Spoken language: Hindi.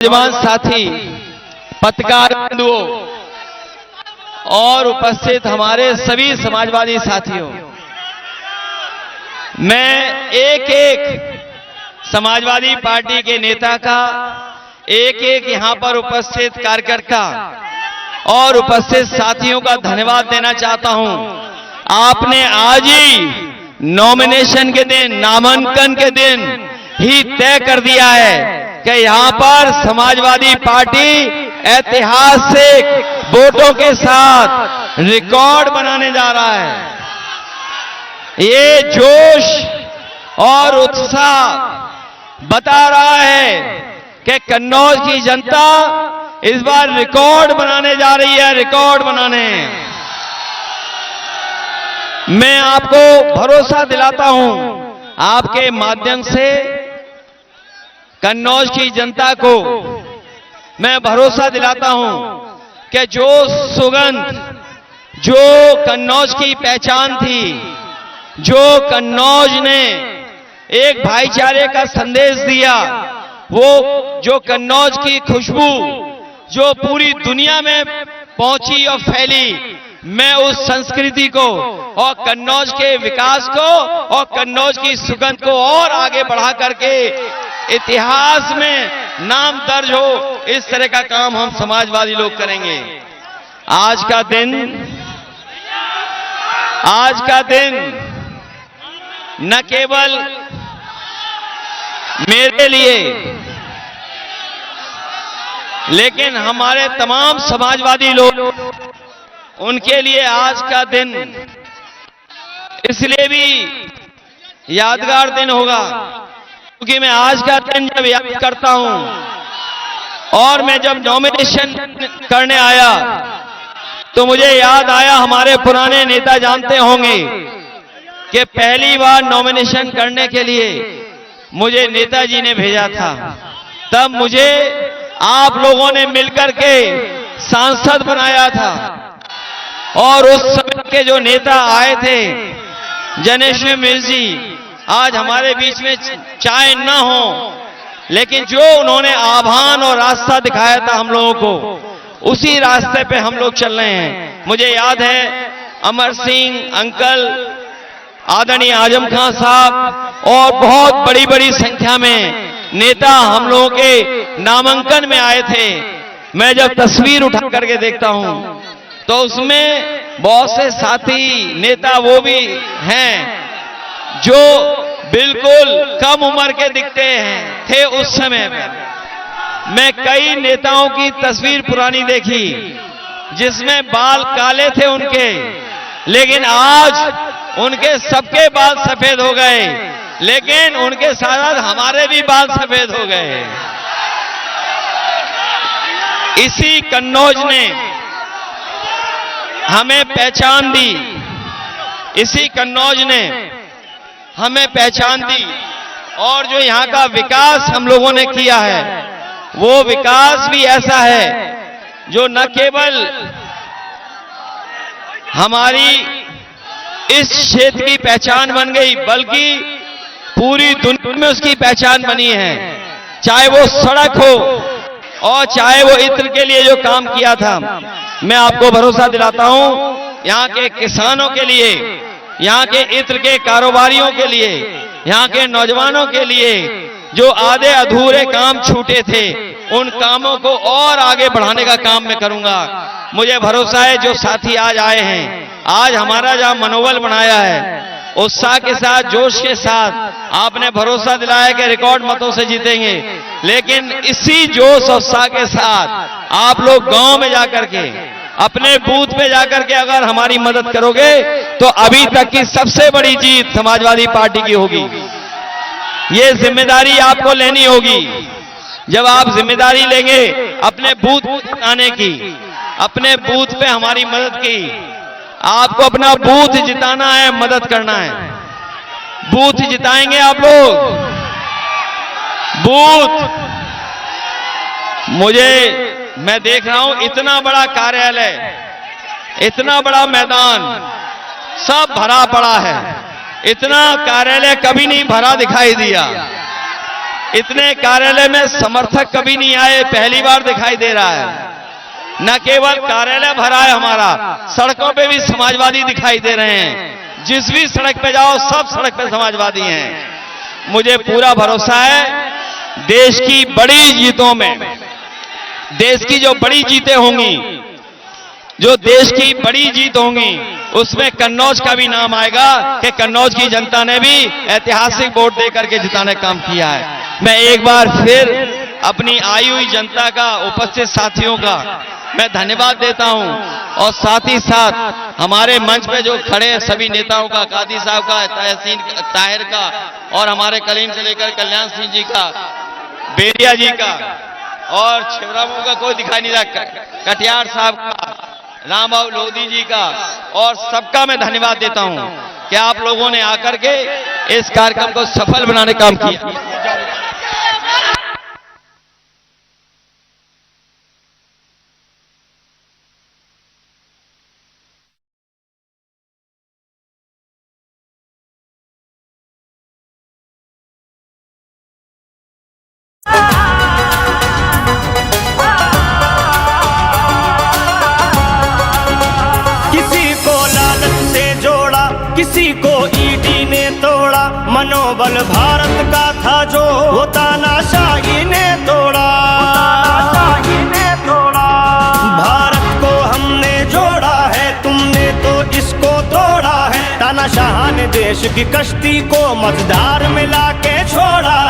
नौजवान साथी, पत्रकार बंधुओं और उपस्थित हमारे सभी समाजवादी साथियों, मैं एक एक समाजवादी पार्टी के नेता का, एक एक यहां पर उपस्थित कार्यकर्ता और उपस्थित साथियों का धन्यवाद देना चाहता हूं। आपने आज ही नॉमिनेशन के दिन, नामांकन के दिन ही तय कर दिया है कि यहां पर समाजवादी पार्टी ऐतिहासिक वोटों के साथ रिकॉर्ड बनाने जा रहा है। ये जोश और उत्साह बता रहा है कि कन्नौज की जनता इस बार रिकॉर्ड बनाने जा रही है, रिकॉर्ड बनाने। मैं आपको भरोसा दिलाता हूं, आपके माध्यम से कन्नौज की जनता को मैं भरोसा दिलाता हूं कि जो सुगंध, जो कन्नौज की पहचान थी, जो कन्नौज ने एक भाईचारे का संदेश दिया, वो जो कन्नौज की खुशबू जो पूरी दुनिया में पहुंची और फैली, मैं उस संस्कृति को और कन्नौज के विकास को और कन्नौज की सुगंध को और आगे बढ़ा करके इतिहास में नाम दर्ज हो, इस तरह का काम हम समाजवादी लोग करेंगे। आज का दिन न केवल मेरे लिए, लेकिन हमारे तमाम समाजवादी लोग, उनके लिए आज का दिन इसलिए भी यादगार दिन होगा क्योंकि मैं आज का दिन जब याद करता हूं और मैं जब नॉमिनेशन करने आया तो मुझे याद आया, हमारे पुराने नेता जानते होंगे कि पहली बार नॉमिनेशन करने के लिए मुझे नेताजी ने भेजा था। तब मुझे आप लोगों ने मिलकर के सांसद बनाया था और उस समय के जो नेता आए थे, जनेश्वर मिश्र जी, आज हमारे बीच में चाहे न हो, लेकिन जो उन्होंने आह्वान और रास्ता दिखाया था हम लोगों को, उसी रास्ते पे हम लोग चल रहे हैं। मुझे याद है अमर सिंह अंकल, आदरणीय आजम खान साहब और बहुत बड़ी बड़ी संख्या में नेता हम लोगों के नामांकन में आए थे। मैं जब तस्वीर उठा करके देखता हूं तो उसमें बहुत से साथी नेता वो भी हैं जो बिल्कुल कम उम्र के दिखते थे उस समय में। मैं कई नेताओं की तस्वीर पुरानी देखी जिसमें बाल काले थे उनके, लेकिन आज उनके सबके बाल सफेद हो गए, लेकिन उनके साथ हमारे भी बाल सफेद हो गए। इसी कन्नौज ने हमें पहचान दी, इसी कन्नौज ने हमें पहचान दी और जो यहाँ का विकास हम लोगों ने किया है, वो विकास भी ऐसा है जो न केवल हमारी इस क्षेत्र की पहचान बन गई, बल्कि पूरी दुनिया में उसकी पहचान बनी है। चाहे वो सड़क हो और चाहे वो इत्र के लिए जो काम किया था। मैं आपको भरोसा दिलाता हूं, यहाँ के किसानों के लिए, यहाँ के इत्र के कारोबारियों के लिए, यहाँ के नौजवानों के लिए जो आधे अधूरे काम छूटे थे, उन कामों को और आगे बढ़ाने का काम मैं करूंगा। मुझे भरोसा है जो साथी आज आए हैं, आज हमारा जहां मनोबल बनाया है, उत्साह के साथ, जोश के साथ आपने भरोसा दिलाया कि रिकॉर्ड मतों से जीतेंगे, लेकिन इसी जोश और उत्साह के साथ आप लोग गांव में जाकर के, अपने बूथ पे जाकर के अगर हमारी मदद करोगे तो अभी तक की सबसे बड़ी जीत समाजवादी पार्टी की होगी। ये जिम्मेदारी आपको लेनी होगी। जब आप जिम्मेदारी लेंगे अपने बूथ आने की, अपने बूथ पे हमारी मदद की, आपको अपना बूथ जिताना है, मदद करना है। बूथ जिताएंगे आप लोग, बूथ। मैं देख रहा हूं इतना बड़ा कार्यालय, इतना बड़ा मैदान, सब भरा पड़ा है। इतना कार्यालय कभी नहीं भरा दिखाई दिया। इतने कार्यालय में समर्थक कभी नहीं आए, पहली बार दिखाई दे रहा है। न केवल कार्यालय भरा है हमारा, सड़कों पे भी समाजवादी दिखाई दे रहे हैं। जिस भी सड़क पे जाओ सब सड़क पे समाजवादी हैं। मुझे पूरा भरोसा है देश की बड़ी जीतों में, देश की जो बड़ी जीतें होंगी, जो देश की बड़ी जीत होंगी, उसमें कन्नौज का भी नाम आएगा कि कन्नौज की जनता ने भी ऐतिहासिक वोट देकर के जिताने का काम किया है। मैं एक बार फिर अपनी आई हुई जनता का, उपस्थित साथियों का मैं धन्यवाद देता हूं, और साथ ही साथ हमारे मंच पे जो खड़े हैं सभी नेताओं का, कादी साहब का, तहसीन ताहिर का, और हमारे कलीम से लेकर कल्याण सिंह जी का, बेरिया जी का, और छिबरामऊ का कोई दिखाई नहीं रहा, कटियार साहब का, रामबाबू लोधी जी का, और सबका मैं धन्यवाद देता हूं कि आप लोगों ने आकर के इस कार्यक्रम को सफल बनाने का काम किया। किसी को ईडी ने तोड़ा, मनोबल भारत का था जो वो तानाशाही ने तोड़ा। भारत को हमने जोड़ा है, तुमने तो इसको तोड़ा है। तानाशाह ने देश की कश्ती को मझधार मिला के